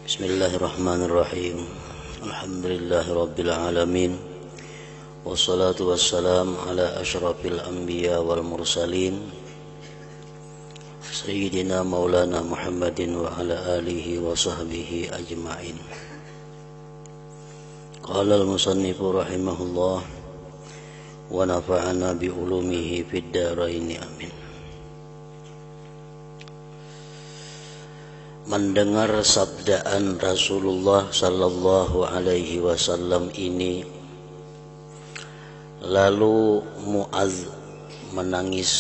Bismillahirrahmanirrahim. Alhamdulillahirabbil alamin. Wassalatu wassalam ala asyrafil anbiya wal mursalin Sayyidina Maulana Muhammadin wa ala alihi wa sahbihi ajma'in. Qala al-musannifu rahimahullah wa nafa'ana bi ulumihi fid dharain amin. Mendengar sabdaan Rasulullah sallallahu alaihi wasallam ini, lalu Mu'adz menangis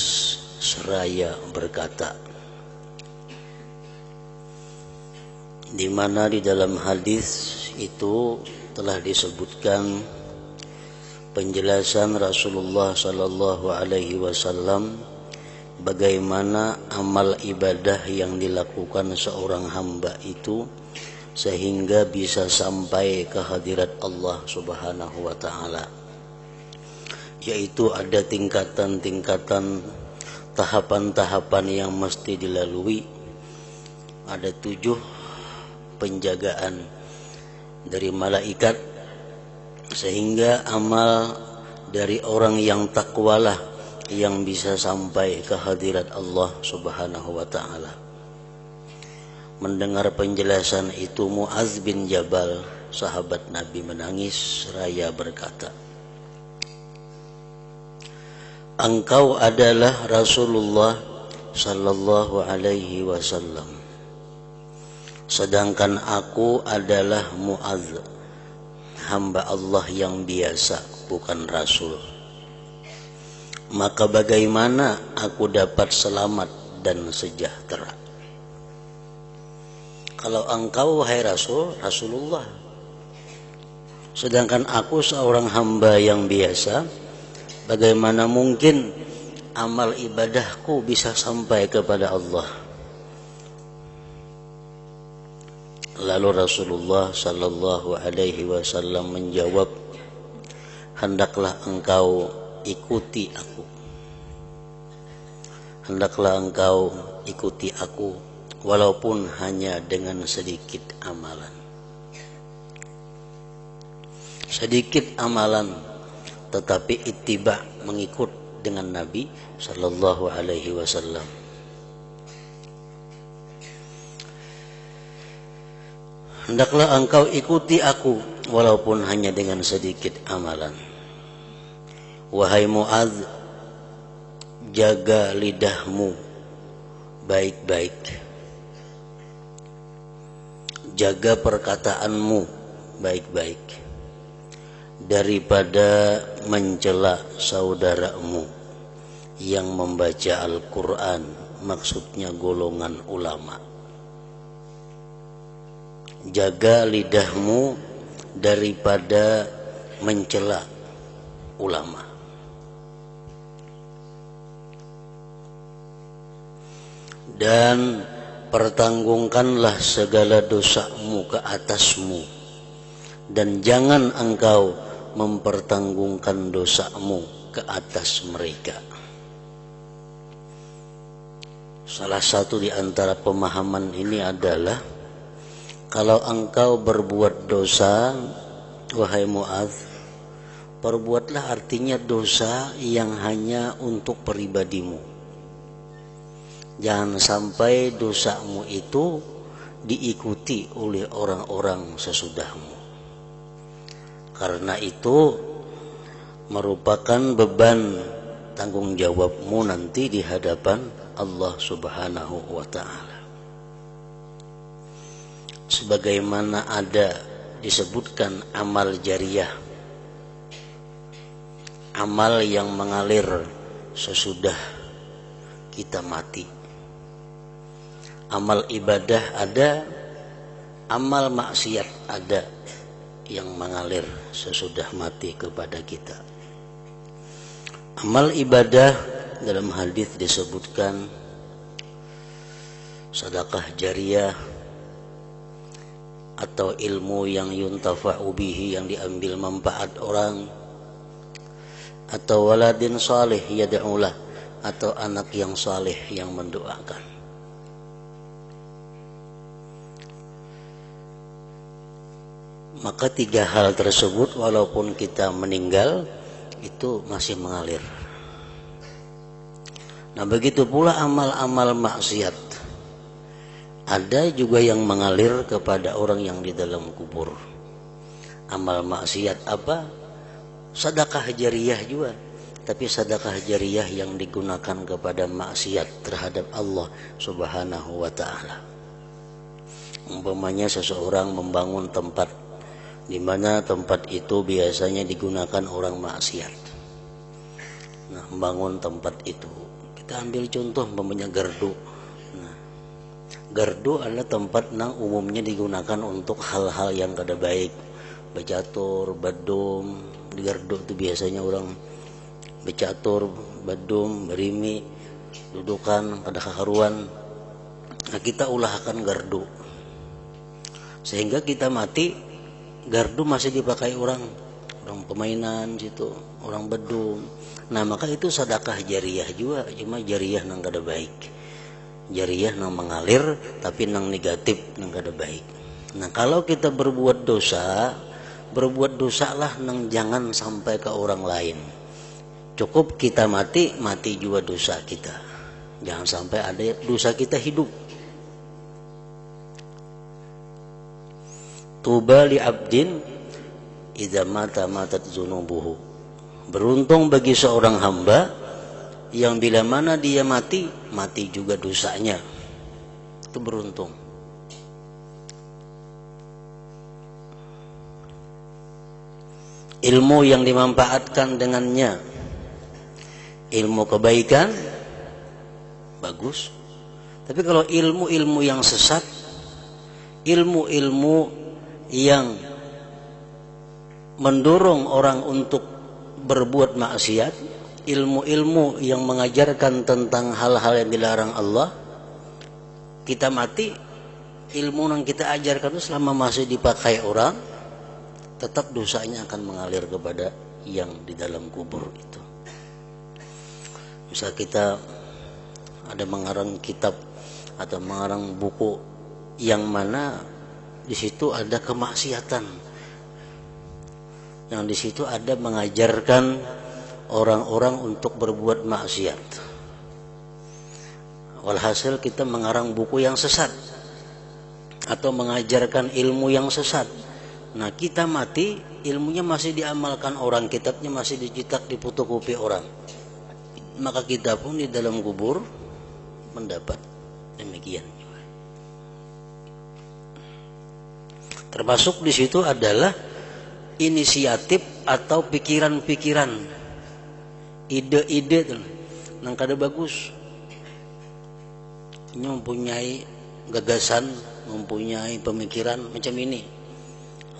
seraya berkata, di mana di dalam hadis itu telah disebutkan penjelasan Rasulullah sallallahu alaihi wasallam bagaimana amal ibadah yang dilakukan seorang hamba itu sehingga bisa sampai ke hadirat Allah Subhanahu wa taala, yaitu ada tingkatan-tingkatan, tahapan-tahapan yang mesti dilalui. Ada 7 penjagaan dari malaikat, sehingga amal dari orang yang takwalah yang bisa sampai ke hadirat Allah Subhanahu wa taala. Mendengar penjelasan itu, Mu'adz bin Jabal, sahabat Nabi, menangis seraya berkata, engkau adalah Rasulullah sallallahu alaihi wasallam, sedangkan aku adalah Mu'adz, hamba Allah yang biasa, bukan Rasul. Maka bagaimana aku dapat selamat dan sejahtera? Kalau engkau, wahai Rasul, Rasulullah, sedangkan aku seorang hamba yang biasa, bagaimana mungkin amal ibadahku bisa sampai kepada Allah? Lalu Rasulullah sallallahu alaihi wasallam menjawab, hendaklah engkau ikuti aku. Hendaklah engkau ikuti aku walaupun hanya dengan sedikit amalan. Sedikit amalan, tetapi ittiba, mengikut dengan Nabi sallallahu alaihi wasallam. Hendaklah engkau ikuti aku walaupun hanya dengan sedikit amalan. Wahai Mu'adz, jaga lidahmu baik-baik, jaga perkataanmu baik-baik daripada mencela saudaramu yang membaca Al-Quran, maksudnya golongan ulama. Jaga lidahmu daripada mencela ulama. Dan pertanggungkanlah segala dosamu ke atasmu, dan jangan engkau mempertanggungkan dosamu ke atas mereka. Salah satu di antara pemahaman ini adalah, kalau engkau berbuat dosa, wahai Mu'adz, perbuatlah artinya dosa yang hanya untuk pribadimu. Jangan sampai dosamu itu diikuti oleh orang-orang sesudahmu. Karena itu merupakan beban tanggung jawabmu nanti di hadapan Allah Subhanahu wa taala. Sebagaimana ada disebutkan amal jariyah, amal yang mengalir sesudah kita mati. Amal ibadah ada, amal maksiat ada yang mengalir sesudah mati kepada kita. Amal ibadah dalam hadis disebutkan sedekah jariyah atau ilmu yang yuntafa'u bihi, yang diambil manfaat orang. atau waladin salih yad'ulah, atau anak yang saleh yang mendoakan. Maka tiga hal tersebut walaupun kita meninggal itu masih mengalir. Nah, begitu pula amal-amal maksiat. Ada juga yang mengalir kepada orang yang di dalam kubur. Amal maksiat apa? Sedekah jariyah juga. Tapi sedekah jariyah yang digunakan kepada maksiat terhadap Allah Subhanahu wa ta'ala. Umpamanya seseorang membangun tempat di mana tempat itu biasanya digunakan orang maksiat. Nah, membangun tempat itu, kita ambil contoh umpamanya gardu. Nah, gardu adalah tempat yang umumnya digunakan untuk hal-hal yang kada baik, becatur, badum. Di gardu itu biasanya orang becatur, badum, berimi, dudukan, kada kaharuan. Nah, kita ulahkan gardu sehingga kita mati. Gardu masih dipakai orang permainan situ, orang bedung. Nah, maka itu sedekah jariyah juga, cuma jariyah nang kada baik. Jariyah nang mengalir tapi nang negatif, nang kada baik. Nah, kalau kita berbuat dosa lah nang jangan sampai ke orang lain. Cukup kita mati juga dosa kita. Jangan sampai ada dosa kita hidup. Tuba li abdin idza mata matat dzunubuhu. Beruntung bagi seorang hamba yang bila mana dia mati juga dosanya. Itu beruntung. Ilmu yang dimanfaatkan dengannya, ilmu kebaikan, bagus. Tapi kalau ilmu-ilmu yang sesat, ilmu-ilmu yang mendorong orang untuk berbuat maksiat, ilmu-ilmu yang mengajarkan tentang hal-hal yang dilarang Allah, kita mati, ilmu yang kita ajarkan itu selama masih dipakai orang, tetap dosanya akan mengalir kepada yang di dalam kubur itu. Misal kita ada mengarang kitab atau mengarang buku yang mana di situ ada kemaksiatan, yang di situ ada mengajarkan orang-orang untuk berbuat maksiat. Walhasil kita mengarang buku yang sesat atau mengajarkan ilmu yang sesat. Nah, kita mati, ilmunya masih diamalkan orang, kitabnya masih dicetak, difotokopi orang. Maka kita pun di dalam kubur mendapat demikian. Termasuk di situ adalah inisiatif atau pikiran-pikiran, ide-ide yang kada bagus. Ini mempunyai gagasan, mempunyai pemikiran macam ini,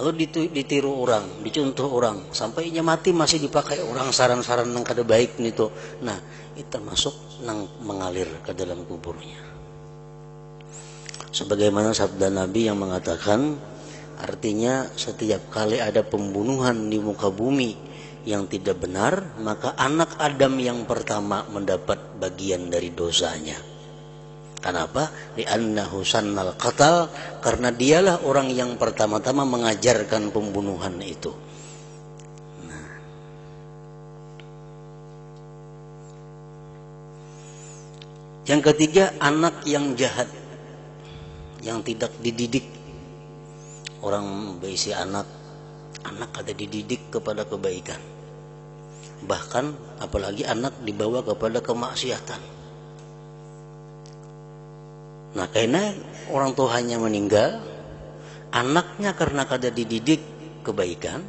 lalu ditiru orang, dicontoh orang, sampai ia mati masih dipakai orang saran-saran yang kada baik itu. Nah, itu termasuk yang mengalir ke dalam kuburnya. Sebagaimana sabda Nabi yang mengatakan, artinya setiap kali ada pembunuhan di muka bumi yang tidak benar, maka anak Adam yang pertama mendapat bagian dari dosanya. Kenapa? Li'annahu sannal qatal, karena dialah orang yang pertama-tama mengajarkan pembunuhan itu. Nah, yang ketiga, anak yang jahat, yang tidak dididik. Orang berisi anak ada dididik kepada kebaikan, bahkan apalagi anak dibawa kepada kemaksiatan. Nah, karena orang tuanya meninggal, anaknya karena kada dididik kebaikan,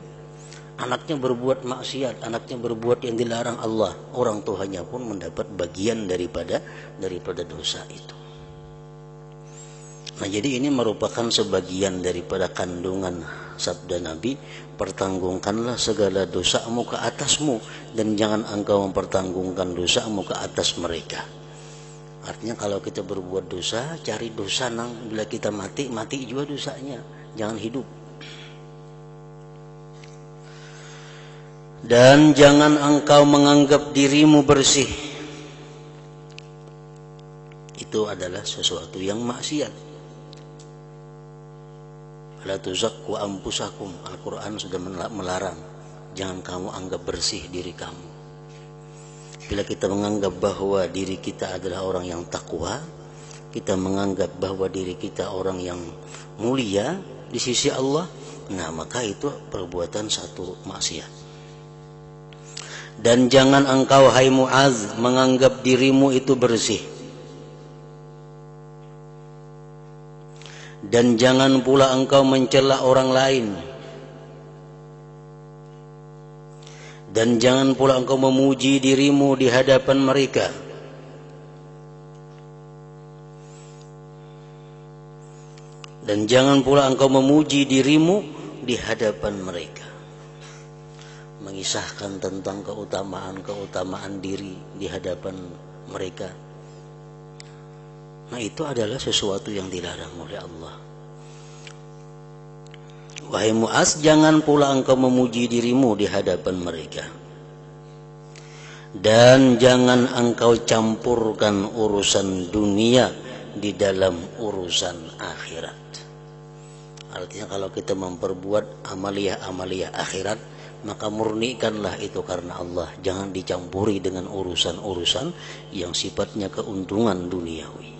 anaknya berbuat maksiat, anaknya berbuat yang dilarang Allah, orang tuanya pun mendapat bagian daripada dosa itu. Nah, jadi ini merupakan sebagian daripada kandungan sabda Nabi, pertanggungkanlah segala dosamu ke atasmu dan jangan engkau mempertanggungkan dosamu ke atas mereka. Artinya kalau kita berbuat dosa, cari dosa nang bila kita mati juga dosanya, jangan hidup. Dan jangan engkau menganggap dirimu bersih. Itu adalah sesuatu yang maksiat. La tuzakku anfusakum. Al-Quran sudah melarang. Jangan kamu anggap bersih diri kamu. Bila kita menganggap bahwa diri kita adalah orang yang takwa, kita menganggap bahwa diri kita orang yang mulia di sisi Allah, nah maka itu perbuatan satu maksiat. Dan jangan engkau hai Mu'adz menganggap dirimu itu bersih. Dan jangan pula engkau mencela orang lain. Dan jangan pula engkau memuji dirimu di hadapan mereka. Dan jangan pula engkau memuji dirimu di hadapan mereka. Mengisahkan tentang keutamaan diri di hadapan mereka. Nah, itu adalah sesuatu yang dilarang oleh Allah. Wahai Mu'adz, jangan pula engkau memuji dirimu di hadapan mereka. Dan jangan engkau campurkan urusan dunia di dalam urusan akhirat. Artinya kalau kita memperbuat amaliyah akhirat, maka murnikanlah itu karena Allah. Jangan dicampuri dengan urusan-urusan yang sifatnya keuntungan duniawi.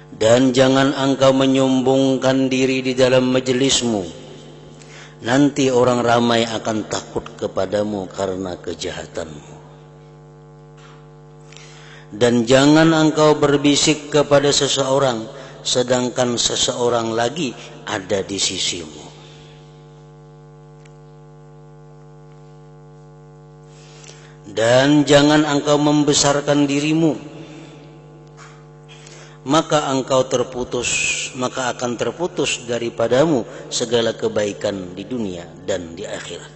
Dan jangan engkau menyombongkan diri di dalam majelismu. Nanti orang ramai akan takut kepadamu karena kejahatanmu. Dan jangan engkau berbisik kepada seseorang, sedangkan seseorang lagi ada di sisimu. Dan jangan engkau membesarkan dirimu, maka akan terputus daripadamu segala kebaikan di dunia dan di akhirat.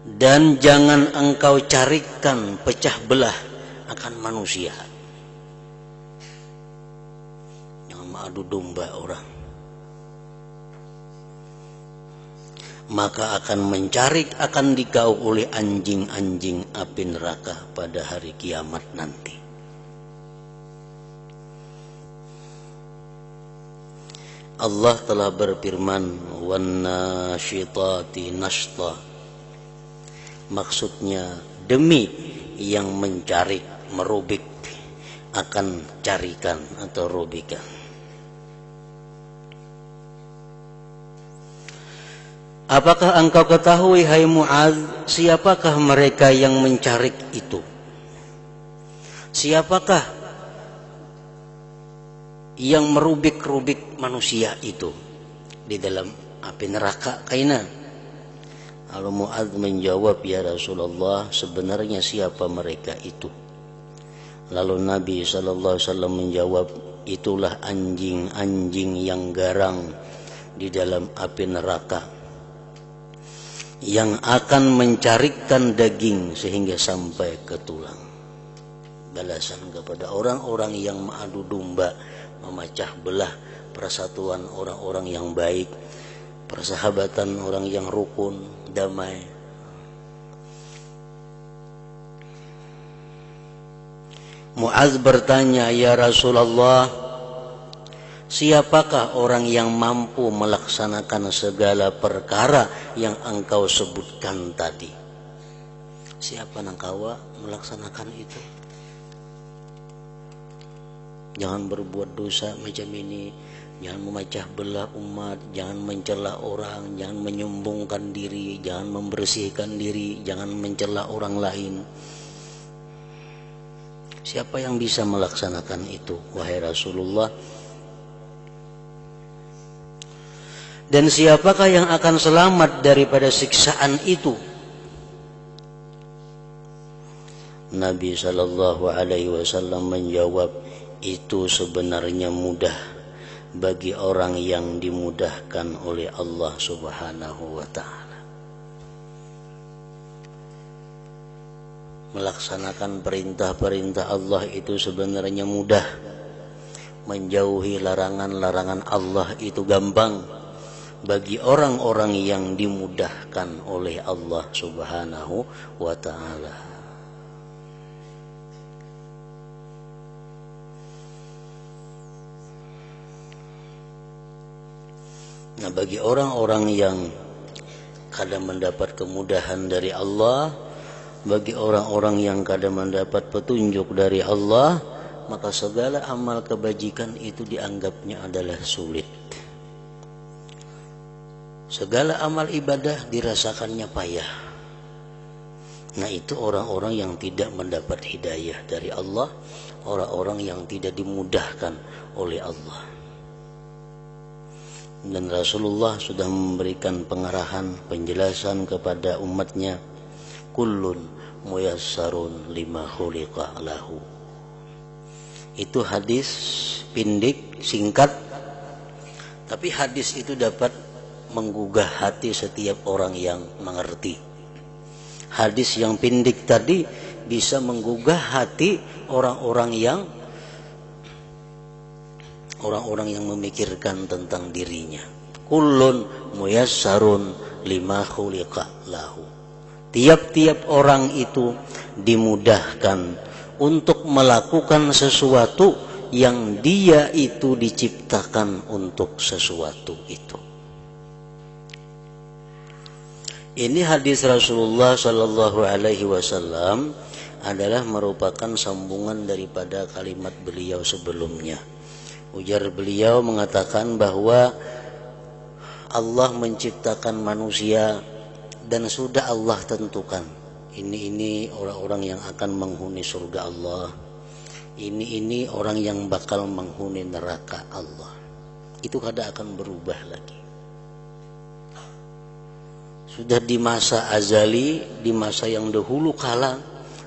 Dan jangan engkau carikan pecah belah akan manusia. Jangan mengadu domba orang. Maka akan dikau oleh anjing-anjing api neraka pada hari kiamat nanti. Allah telah berfirman, wan nasyitati nashta. Maksudnya demi yang mencari, merubik, akan carikan atau rubikan. Apakah engkau ketahui hai Mu'adz, siapakah mereka yang mencarik itu? Siapakah yang merubik-rubik manusia itu di dalam api neraka kaina? Lalu Mu'adz menjawab, ya Rasulullah, sebenarnya siapa mereka itu? Lalu Nabi SAW menjawab, itulah anjing-anjing yang garang di dalam api neraka, yang akan mencarikan daging sehingga sampai ke tulang. Balasan kepada orang-orang yang mengadu domba, memecah belah persatuan orang-orang yang baik, persahabatan orang yang rukun, damai. Mu'adz bertanya, ya Rasulullah, siapakah orang yang mampu melaksanakan segala perkara yang engkau sebutkan tadi? Siapa nangkawa melaksanakan itu? Jangan berbuat dosa macam ini, jangan memecah belah umat, jangan mencela orang, jangan menyombongkan diri, jangan membersihkan diri, jangan mencela orang lain. Siapa yang bisa melaksanakan itu, wahai Rasulullah? Dan siapakah yang akan selamat daripada siksaan itu? Nabi SAW menjawab, itu sebenarnya mudah bagi orang yang dimudahkan oleh Allah Subhanahu wa ta'ala. Melaksanakan perintah-perintah Allah itu sebenarnya mudah. Menjauhi larangan-larangan Allah itu gampang. bagi orang-orang yang dimudahkan oleh Allah Subhanahu wa ta'ala. Nah, bagi orang-orang yang kadang mendapat kemudahan dari Allah, bagi orang-orang yang kadang mendapat petunjuk dari Allah, maka segala amal kebajikan itu dianggapnya adalah sulit. Segala amal ibadah dirasakannya payah. Nah, itu orang-orang yang tidak mendapat hidayah dari Allah, orang-orang yang tidak dimudahkan oleh Allah. Dan Rasulullah sudah memberikan pengarahan, penjelasan kepada umatnya, kullun muyassarun lima khuliqa lahu. Itu hadis pindik, singkat, tapi hadis itu dapat menggugah hati setiap orang yang mengerti. Hadis yang pindik tadi bisa menggugah hati orang-orang yang memikirkan tentang dirinya. Kullun muyassarun lima khuliqa lahu. Tiap-tiap orang itu dimudahkan untuk melakukan sesuatu yang dia itu diciptakan untuk sesuatu itu. Ini hadis Rasulullah Sallallahu Alaihi Wasallam adalah merupakan sambungan daripada kalimat beliau sebelumnya. Ujar beliau mengatakan bahwa Allah menciptakan manusia dan sudah Allah tentukan ini orang-orang yang akan menghuni surga Allah, ini orang yang bakal menghuni neraka Allah. Itu kada akan berubah lagi. Sudah di masa azali, di masa yang dahulu kala,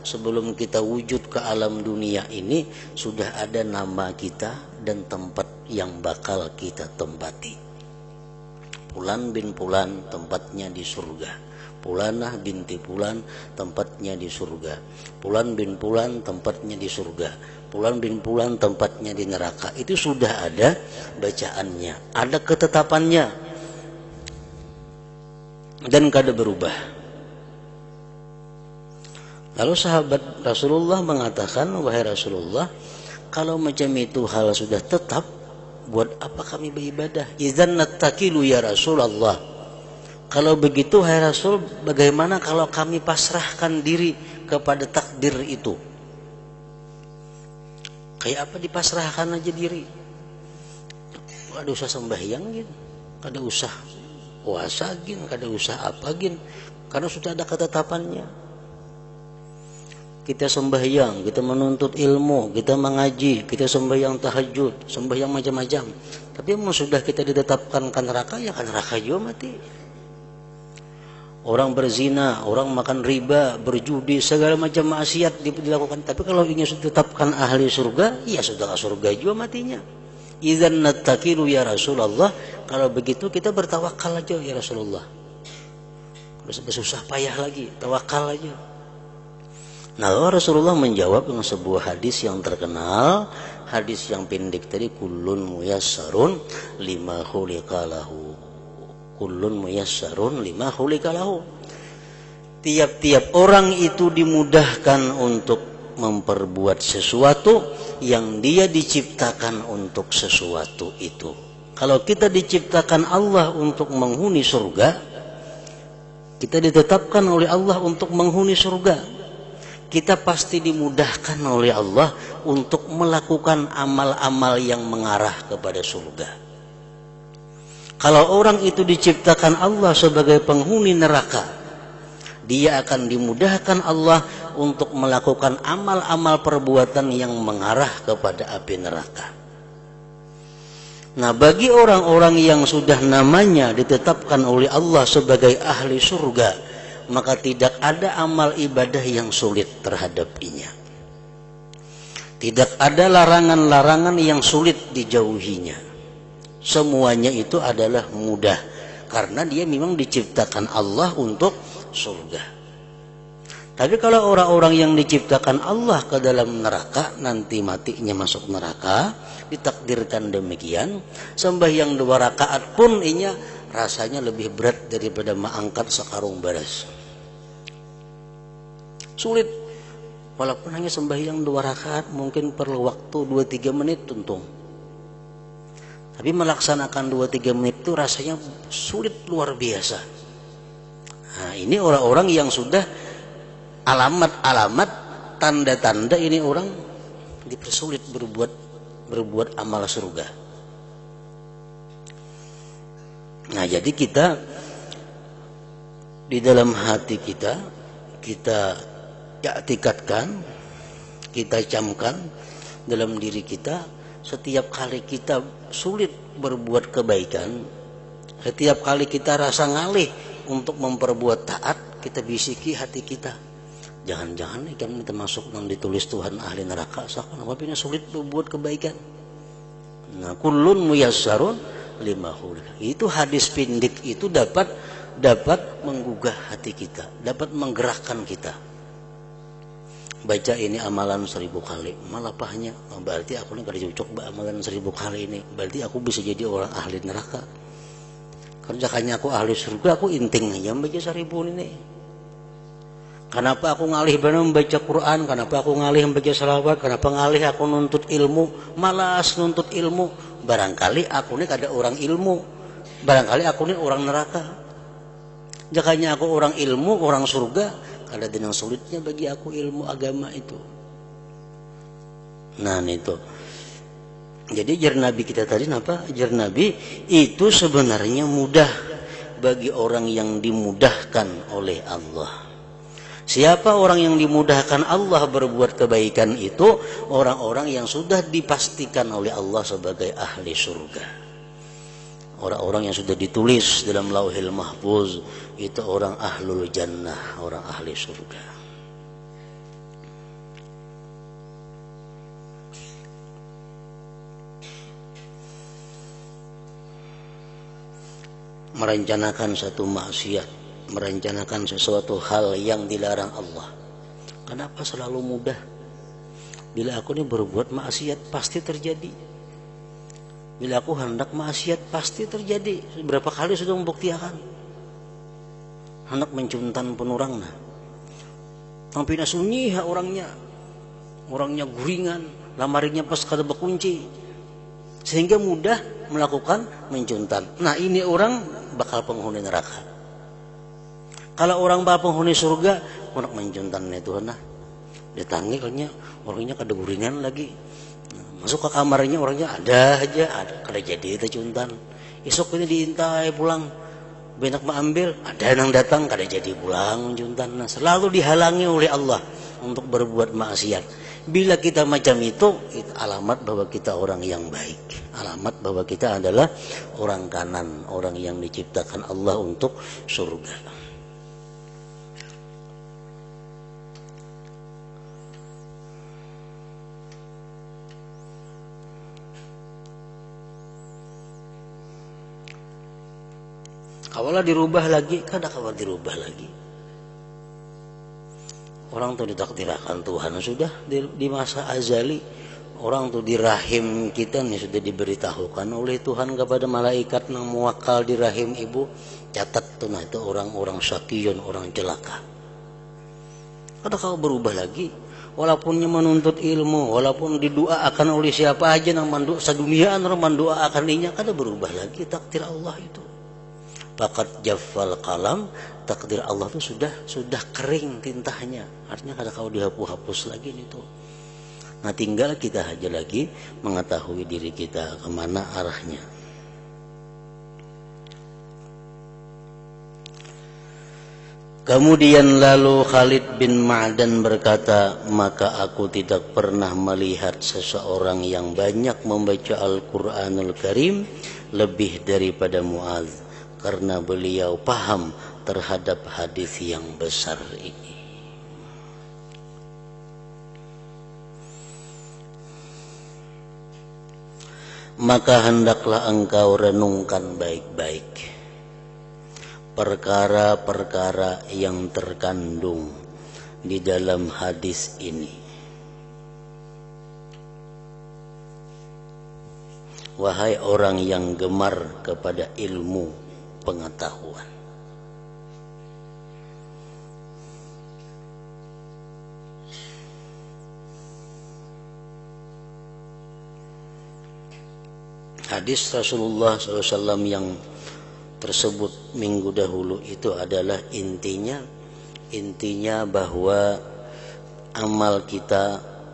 sebelum kita wujud ke alam dunia ini, sudah ada nama kita dan tempat yang bakal kita tempati. Fulan bin Fulan tempatnya di surga, Fulanah binti Fulan tempatnya di surga, Fulan bin Fulan tempatnya di surga, Fulan bin Fulan tempatnya di neraka. Itu sudah ada bacaannya, ada ketetapannya, dan kada berubah. Lalu sahabat Rasulullah mengatakan, wahai Rasulullah, kalau macam itu hal sudah tetap, buat apa kami beribadah? Idzan nattakilu ya Rasulullah. Kalau begitu, wahai Rasul, bagaimana kalau kami pasrahkan diri kepada takdir itu? Kayak apa dipasrahkan aja diri? Kada usah sembahyang gitu, kada usah puasa gin, kada usah apa gin, karena sudah ada ketetapannya. Kita sembahyang, kita menuntut ilmu, kita mengaji, kita sembahyang tahajud, sembahyang macam-macam. Tapi memang sudah kita ditetapkan ke neraka, ya kan neraka juga mati. Orang berzina, orang makan riba, berjudi, segala macam maksiat dilakukan. Tapi kalau ingin sudah ditetapkan ahli surga, ya sudah ke surga juga matinya. Idzan nattakilu ya Rasulullah. Kalau begitu kita bertawakal aja ya Rasulullah. Susah payah lagi, tawakal aja. Nah, Rasulullah menjawab dengan sebuah hadis yang terkenal, hadis yang pendek tadi, kullun muyassarun lima khuliqa lahu. Kullun muyassarun lima khuliqa lahu. Tiap-tiap orang itu dimudahkan untuk memperbuat sesuatu yang dia diciptakan untuk sesuatu itu. Kalau kita diciptakan Allah untuk menghuni surga, kita ditetapkan oleh Allah untuk menghuni surga, kita pasti dimudahkan oleh Allah untuk melakukan amal-amal yang mengarah kepada surga. Kalau orang itu diciptakan Allah sebagai penghuni neraka, dia akan dimudahkan Allah untuk melakukan amal-amal perbuatan yang mengarah kepada api neraka. Nah, bagi orang-orang yang sudah namanya ditetapkan oleh Allah sebagai ahli surga, maka tidak ada amal ibadah yang sulit terhadapinya. Tidak ada larangan-larangan yang sulit dijauhinya. Semuanya itu adalah mudah, karena dia memang diciptakan Allah untuk surga. Tapi kalau orang-orang yang diciptakan Allah ke dalam neraka, nanti matinya masuk neraka, ditakdirkan demikian, sembahyang 2 rakaat pun inya rasanya lebih berat daripada mengangkat sekarung beras. Sulit. Walaupun hanya sembahyang 2 rakaat mungkin perlu waktu 2-3 menit untung. Tapi melaksanakan 2-3 menit itu rasanya sulit luar biasa. Nah, ini orang-orang yang sudah alamat-alamat, tanda-tanda ini orang dipersulit berbuat amal surga. Nah, jadi kita di dalam hati kita iktikadkan, kita camkan dalam diri kita, setiap kali kita sulit berbuat kebaikan, setiap kali kita rasa ngalih untuk memperbuat taat, kita bisiki hati kita, jangan-jangan ikan kita masuk yang ditulis Tuhan ahli neraka, seakan apa ini sulit berbuat kebaikan. Nah, kullun muyassarun lima khuliqa. Itu hadis pindik itu dapat menggugah hati kita, dapat menggerakkan kita. Baca ini amalan 1000 kali, malah pahnya, berarti aku ini gak cocok amalan 1000 kali ini, berarti aku bisa jadi orang ahli neraka. Kerjakannya aku ahli surga, aku inting aja membaca 1000 ini. Kenapa aku ngalih benar membaca Quran? Kenapa aku ngalih membaca salawat? Kenapa ngalih aku nuntut ilmu? Malas nuntut ilmu. Barangkali aku ini kada orang ilmu, barangkali aku ini orang neraka. Jakanya aku orang ilmu, orang surga, kada dengan sulitnya bagi aku ilmu agama itu. Nah itu. Jadi ajar Nabi kita tadi apa? Ajar Nabi itu sebenarnya mudah bagi orang yang dimudahkan oleh Allah. Siapa orang yang dimudahkan Allah berbuat kebaikan itu? Orang-orang yang sudah dipastikan oleh Allah sebagai ahli surga. Orang-orang yang sudah ditulis dalam Lauhil Mahfuz itu orang ahlul jannah, orang ahli surga. Merencanakan satu maksiat, merencanakan sesuatu hal yang dilarang Allah. Kenapa selalu mudah? Bila aku ini berbuat maksiat pasti terjadi. Bila aku hendak maksiat pasti terjadi. Berapa kali sudah membuktikan. Hendak mencuntan penurangna. Tampina sunyi orangnya. Orangnya guringan, lamarinya pas kada berkunci. Sehingga mudah melakukan mencuntan. Nah, ini orang bakal penghuni neraka. Kalau orang bakal penghuni surga, hendak mencuntan itu nah. Ditangi katanya orangnya kada guringan lagi. Masuk ke kamarnya orangnya ada kada jadi itu cuntan. Esok ini diintai pulang, benak mengambil, ada yang datang kada jadi pulang cuntan. Nah, selalu dihalangi oleh Allah untuk berbuat maksiat. Bila kita macam itu alamat bahwa kita orang yang baik, alamat bahwa kita adalah orang kanan, orang yang diciptakan Allah untuk surga. Kawalah dirubah lagi, kada kawal dirubah lagi. Orang tuh ditakdirkan Tuhan sudah di masa azali. Orang tuh di rahim kita nih sudah diberitahukan oleh Tuhan kepada malaikat yang muwakal di rahim ibu. Catat tuh nah itu orang-orang syakiyun, orang celaka. Kada kau berubah lagi. Walaupunnya menuntut ilmu, walaupun didoakan oleh siapa aja yang mandu sedunia orang mendoakan inya, kada berubah lagi takdir Allah itu. Fakat jaffal kalam, takdir Allah itu sudah kering tintanya. Artinya kada kau dihapus lagi itu. Nah, tinggal kita aja lagi mengetahui diri kita kemana arahnya. Kemudian lalu Khalid bin Ma'dan berkata, maka aku tidak pernah melihat seseorang yang banyak membaca Al-Quranul Karim lebih daripada Mu'adz. Karena beliau paham terhadap hadis yang besar ini. Maka hendaklah engkau renungkan baik-baik perkara-perkara yang terkandung di dalam hadis ini. Wahai orang yang gemar kepada ilmu pengetahuan. Hadis Rasulullah SAW yang tersebut minggu dahulu itu adalah intinya bahwa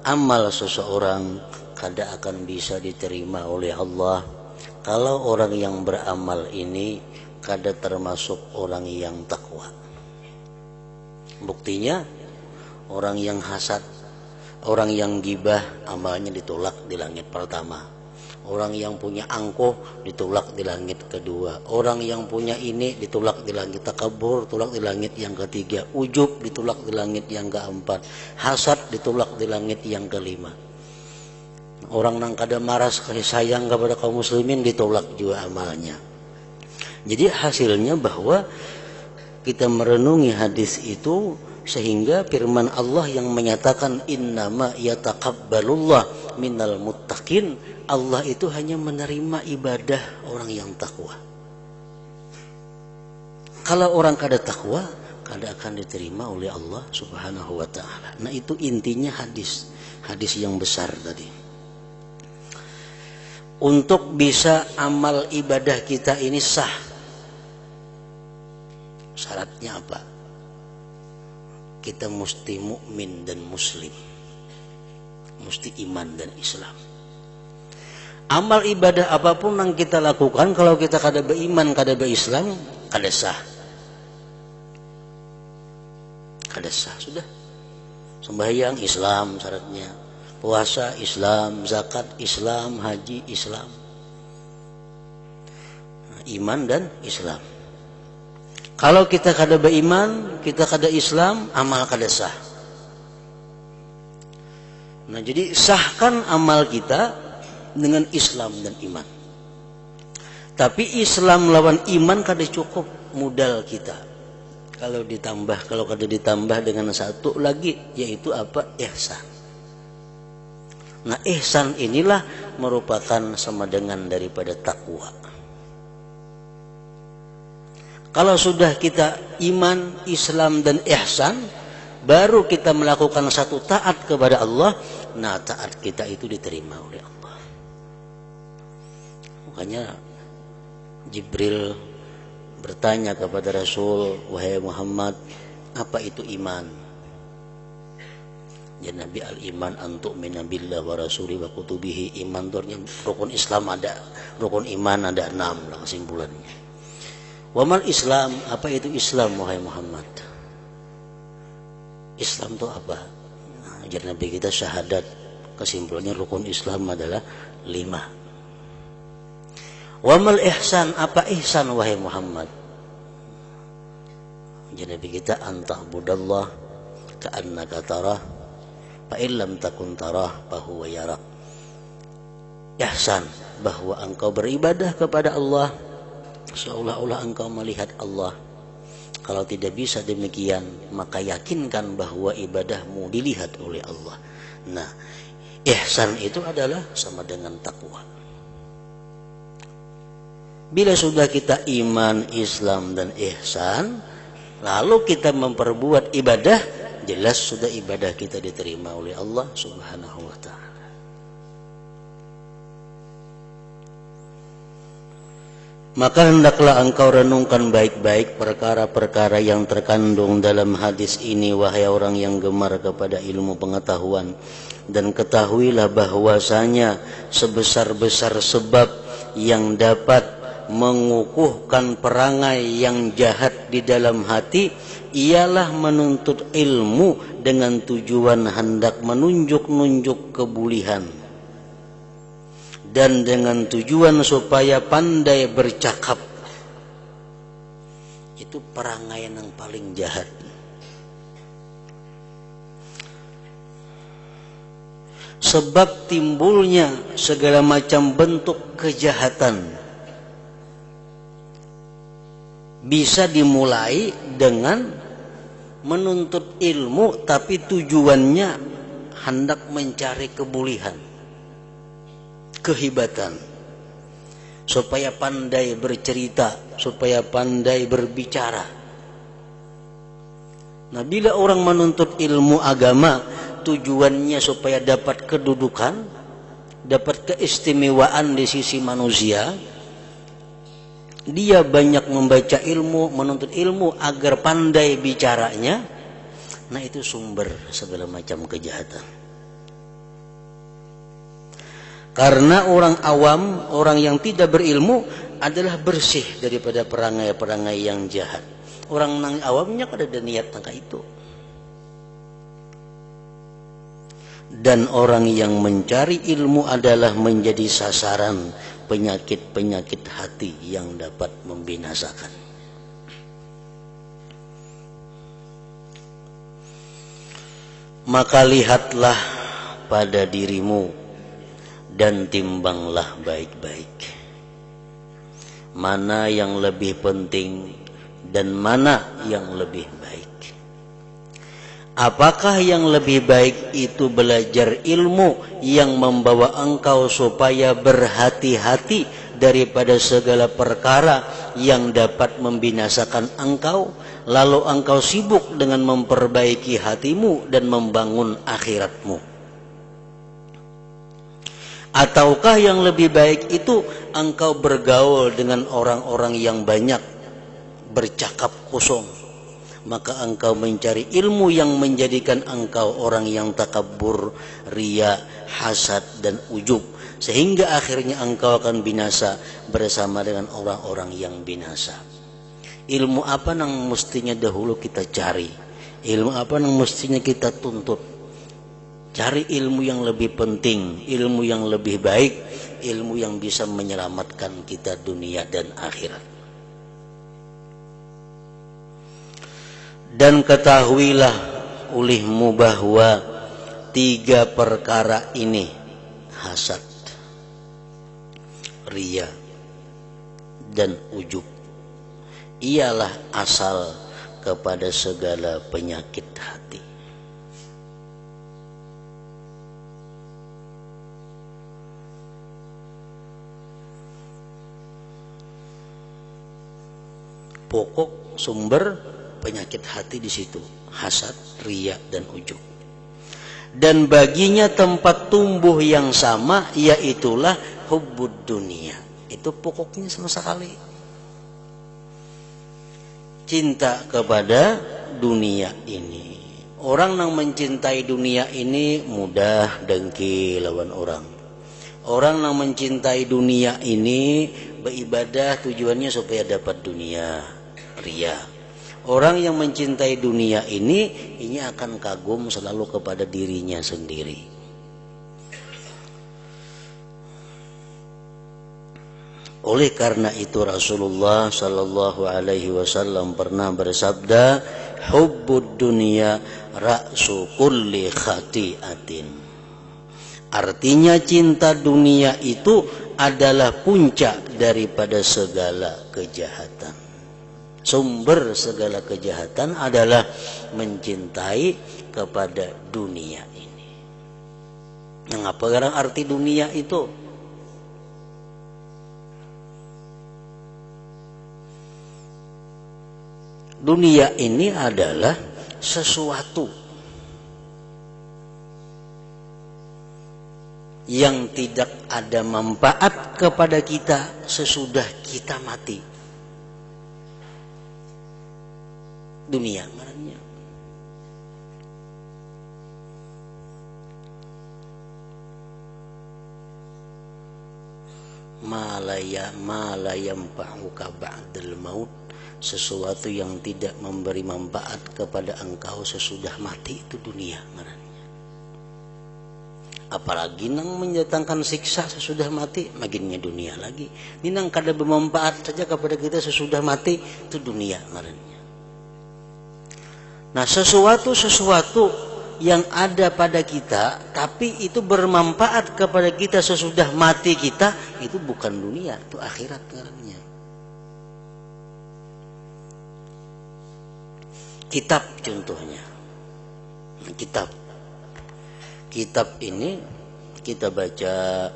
amal seseorang kada akan bisa diterima oleh Allah kalau orang yang beramal ini kada termasuk orang yang takwa. Buktinya orang yang hasad, orang yang gibah, amalnya ditolak di langit pertama. Orang yang punya angkuh ditolak di langit kedua. Orang yang punya ini ditolak di langit takabur, ditolak di langit yang ketiga. Ujub ditolak di langit yang keempat. Hasad ditolak di langit yang kelima. Orang yang kada maras kasih sayang kepada kaum muslimin ditolak juga amalnya. Jadi hasilnya bahwa kita merenungi hadis itu sehingga firman Allah yang menyatakan innama yataqabbalullah minal muttaqin, Allah itu hanya menerima ibadah orang yang takwa. Kalau orang kada takwa, kada akan diterima oleh Allah Subhanahu wa taala. Nah, itu intinya hadis yang besar tadi. Untuk bisa amal ibadah kita ini sah, syaratnya apa? Kita mesti mukmin dan muslim, mesti iman dan Islam. Amal ibadah apapun yang kita lakukan, kalau kita kada beriman, kada berislam, kada sah. Kada sah, sudah. Sembahyang Islam syaratnya, puasa Islam, zakat Islam, haji Islam, iman dan Islam. Kalau kita kada beriman, kita kada Islam, amal kada sah. Nah, jadi sahkan amal kita dengan Islam dan iman. Tapi Islam lawan iman kada cukup modal kita. Kalau kada ditambah dengan satu lagi, yaitu apa? Ihsan. Nah, ihsan inilah merupakan sama dengan daripada takwa. Kalau sudah kita iman, Islam dan ihsan, baru kita melakukan satu taat kepada Allah. Nah, taat kita itu diterima oleh Allah. Makanya Jibril bertanya kepada Rasul, wahai Muhammad, apa itu iman? Ya Nabi, al-iman antu'mina billah wa rasuli wa kutubihi. Iman itu rukun Islam ada, rukun iman ada 6 lah kesimpulannya. Wamal Islam, apa itu Islam wahai Muhammad? Islam itu apa? Nah, jadi Nabi kita syahadat, kesimpulannya rukun Islam adalah 5. Wamal ihsan, apa ihsan wahai Muhammad? Jadi Nabi kita anta'budallah ka'annaka tarah fa illam takun tarah fa huwa yarak. Ihsan, bahwa engkau beribadah kepada Allah seolah-olah engkau melihat Allah. Kalau tidak bisa demikian, maka yakinkan bahwa ibadahmu dilihat oleh Allah. Nah, ihsan itu adalah sama dengan takwa. Bila sudah kita iman, Islam dan ihsan, lalu kita memperbuat ibadah, jelas sudah ibadah kita diterima oleh Allah Subhanahu wa ta'ala. Maka hendaklah engkau renungkan baik-baik perkara-perkara yang terkandung dalam hadis ini, wahai orang yang gemar kepada ilmu pengetahuan. Dan ketahuilah bahwasanya sebesar-besar sebab yang dapat mengukuhkan perangai yang jahat di dalam hati ialah menuntut ilmu dengan tujuan hendak menunjuk-nunjuk kebulihan, dan dengan tujuan supaya pandai bercakap. Itu perangai yang paling jahat. Sebab timbulnya segala macam bentuk kejahatan bisa dimulai dengan menuntut ilmu, tapi tujuannya hendak mencari kebulihan, kehebatan. supaya pandai bercerita, supaya pandai berbicara. Nah, bila orang menuntut ilmu agama tujuannya supaya dapat kedudukan, dapat keistimewaan di sisi manusia, dia banyak membaca ilmu, menuntut ilmu agar pandai bicaranya. Nah, itu sumber segala macam kejahatan. Karena orang awam, orang yang tidak berilmu adalah bersih daripada perangai-perangai yang jahat. Orang awamnya kada ada niat tangka itu. Dan orang yang mencari ilmu adalah menjadi sasaran penyakit-penyakit hati yang dapat membinasakan. Maka lihatlah pada dirimu dan timbanglah baik-baik. Mana yang lebih penting dan mana yang lebih baik. Apakah yang lebih baik itu belajar ilmu yang membawa engkau supaya berhati-hati daripada segala perkara yang dapat membinasakan engkau, lalu engkau sibuk dengan memperbaiki hatimu dan membangun akhiratmu? Ataukah yang lebih baik itu engkau bergaul dengan orang-orang yang banyak bercakap kosong, maka engkau mencari ilmu yang menjadikan engkau orang yang takabur, riya, hasad dan ujub, sehingga akhirnya engkau akan binasa bersama dengan orang-orang yang binasa. Ilmu apa yang mestinya dahulu kita cari? Ilmu apa yang mestinya kita tuntut? Cari ilmu yang lebih penting, ilmu yang lebih baik, ilmu yang bisa menyelamatkan kita dunia dan akhirat. Dan ketahuilah olehmu bahwa 3 perkara ini, hasad, riya, dan ujub, ialah asal kepada segala penyakit hati. Pokok sumber penyakit hati di situ, hasad, riya, dan ujub. Dan baginya tempat tumbuh yang sama, yaitulah hubbud dunia. Itu pokoknya sama sekali. Cinta kepada dunia ini. Orang yang mencintai dunia ini mudah dengki lawan orang. Orang yang mencintai dunia ini beribadah tujuannya supaya dapat dunia, riya. Orang yang mencintai dunia ini akan kagum selalu kepada dirinya sendiri. Oleh karena itu Rasulullah sallallahu alaihi wasallam pernah bersabda, hubbud dunya ra'su kulli khati'atin. Artinya cinta dunia itu adalah puncak daripada segala kejahatan. Sumber segala kejahatan adalah mencintai kepada dunia ini. Yang apa sekarang arti dunia itu? Dunia ini adalah sesuatu yang tidak ada manfaat kepada kita sesudah kita mati. Dunia maknanya. Malayam yanfa'uka ba'dal maut, sesuatu yang tidak memberi manfaat kepada engkau sesudah mati, itu dunia maknanya. Apalagi nang mendatangkan siksa sesudah mati, makinnya dunia lagi. Ini nang kada bermanfaat saja kepada kita sesudah mati, itu dunia maknanya. Nah, sesuatu yang ada pada kita tapi itu bermanfaat kepada kita sesudah mati kita, itu bukan dunia, itu akhirat namanya. Kitab contohnya. Kitab ini kita baca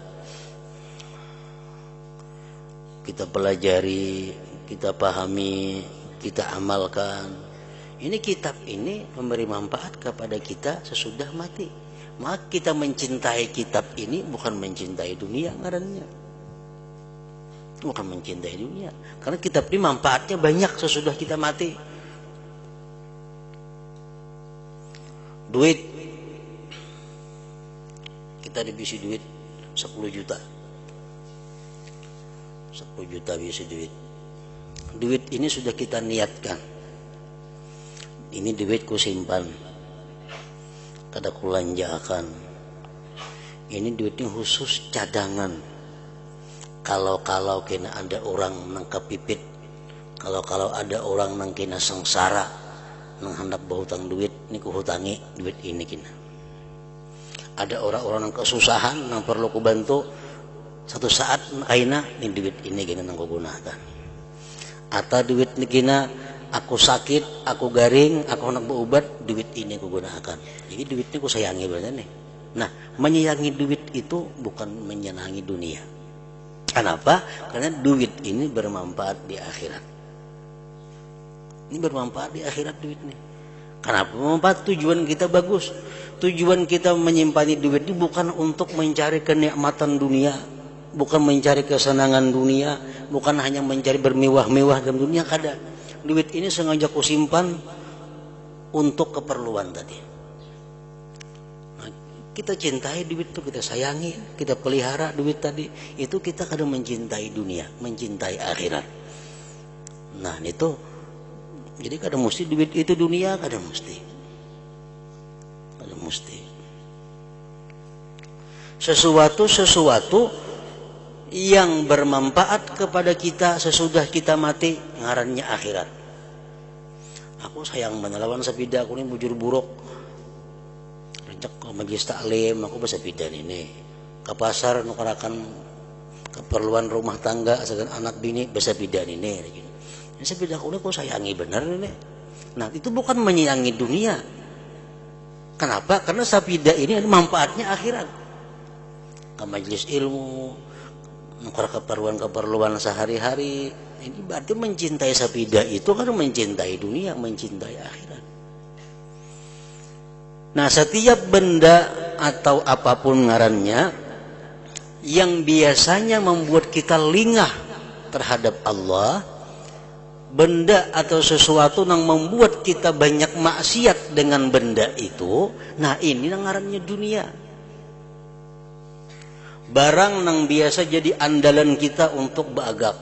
kita pelajari, kita pahami, kita amalkan. Ini kitab ini memberi manfaat kepada kita sesudah mati. Maka kita mencintai kitab ini bukan mencintai dunia ngarannya. Bukan mencintai dunia. Karena kitab ini manfaatnya banyak sesudah kita mati. Duit. Kita dibisi duit 10 juta. 10 juta bisi duit. Duit ini sudah kita niatkan. Ini duitku simpan. Kada kulanjakan. Ini duitnya khusus cadangan. Kalau kena ada orang nangkap pipit, kalau ada orang nang kena sengsara, nang hendak bahutang duit, ini kuhutangi duit ini kena. Ada orang-orang nang kesusahan, nang perlu kubantu, satu saat aina ini duit ini kena nang kugunakan. Atau duit ini kena aku sakit, aku garing, aku hendak berobat, duit ini kugunakan. Jadi duit ini ku sayangi benar nih. Nah, menyayangi duit itu bukan menyenangi dunia. Kenapa? Karena duit ini bermanfaat di akhirat. Ini bermanfaat di akhirat duit ini. Kenapa bermanfaat? Tujuan kita bagus. Tujuan kita menyimpan duit ini bukan untuk mencari kenikmatan dunia, bukan mencari kesenangan dunia, bukan hanya mencari bermewah-mewah dalam dunia. Kada. Duit ini sengaja ku simpan untuk keperluan tadi. Kita cintai duit itu, kita sayangi, kita pelihara duit tadi. Itu kita kadang mencintai dunia, mencintai akhirat. Nah itu, jadi kadang mesti duit itu dunia, kadang mesti. Kadang mesti. Sesuatu yang bermanfaat kepada kita sesudah kita mati, ngarannya akhirat. Aku sayang menelawan sepida aku ini bujur buruk. Ke majlis taklim aku bisa pidan ini ke pasar nukarakan keperluan rumah tangga segan anak bini bisa pidan ini sepeda aku kok sayangi benar ini. Nah itu bukan menyayangi dunia. Kenapa? Karena sepeda ini ada manfaatnya akhirat. Ke majlis ilmu nukar keperluan sehari-hari, ini berarti mencintai sepeda itu kan mencintai dunia, mencintai akhirat. Nah setiap benda atau apapun ngarannya yang biasanya membuat kita lingah terhadap Allah, benda atau sesuatu yang membuat kita banyak maksiat dengan benda itu, nah ini ngarannya dunia. Barang yang biasa jadi andalan kita untuk beragap,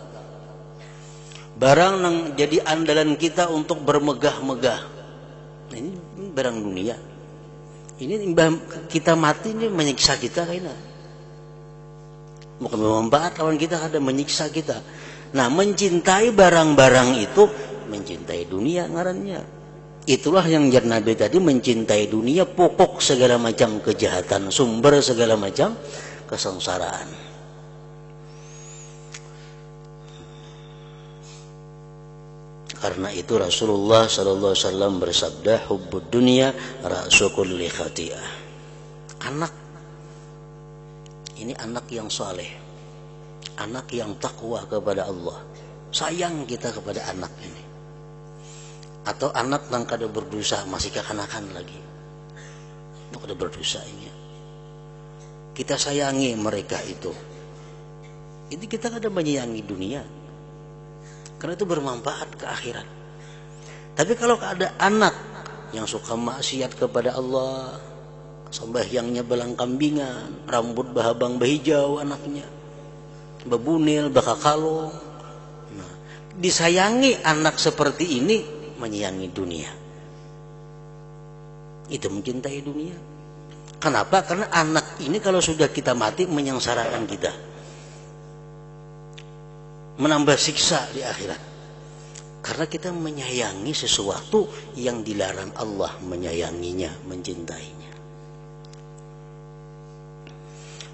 barang yang jadi andalan kita untuk bermegah-megah, nah, ini barang dunia. Ini kita mati ini menyiksa kita kayaknya. Bukan bermanfaat lawan kita, ada menyiksa kita. Nah mencintai barang-barang itu mencintai dunia ngarannya. Itulah yang jar Nabi tadi, mencintai dunia pokok segala macam kejahatan, sumber segala macam kesengsaraan. Karena itu Rasulullah SAW bersabda, hubbud dunya ra'su kulli khati'ah. Anak ini anak yang saleh, anak yang takwa kepada Allah. Sayang kita kepada anak ini. Atau anak yang kada berdosa, masih kekanakan lagi, itu kada berdosa ini. Kita sayangi mereka itu. Ini kita kada menyayangi dunia. Karena itu bermanfaat ke akhirat. Tapi kalau ada anak yang suka maksiat kepada Allah, sembahyangnya belang kambingan, rambut bahabang bahijau anaknya, bebunil, bakakalong. Nah, disayangi anak seperti ini menyayangi dunia. Itu mencintai dunia. Kenapa? Karena anak ini kalau sudah kita mati menyengsarakan kita, menambah siksa di akhirat. Karena kita menyayangi sesuatu yang dilarang Allah menyayanginya, mencintainya.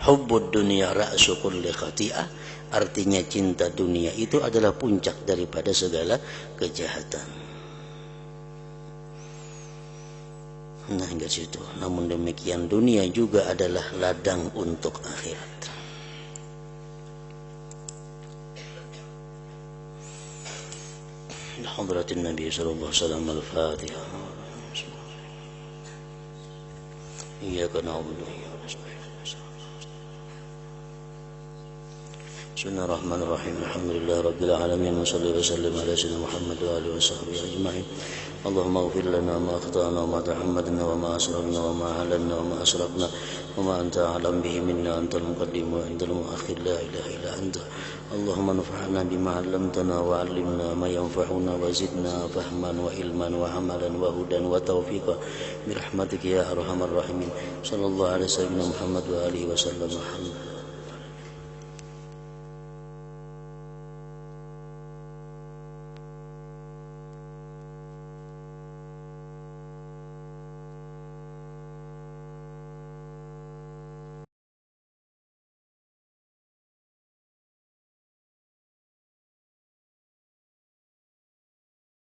Hubbud dunya ra'su kulli khati'ah, artinya cinta dunia itu adalah puncak daripada segala kejahatan. Nah hingga situ. Namun demikian dunia juga adalah ladang untuk akhirat. حضرة النبي صلى الله عليه وسلم. الفاتحة. إياك نعبد وإياك نستعين. بسم الله الرحمن الرحيم. الحمد لله رب العالمين، وصلى وسلم على سيدنا محمد وآله وصحبه أجمعين. اللهم اغفر لنا ما أخطأنا وما تعمدنا وما أسررنا وما أعلنا وما أسرفنا وما أنت أعلم به منا. أنت المقدم وأنت المؤخر، لا إله إلا أنت. اللهم انفعنا بما علمتنا وعلمنا ما ينفعنا وزدنا فهما وعلما وعملا وهدى وتوفيقا برحمتك يا أرحم الراحمين. صلى الله على سيدنا محمد وآله وسلم.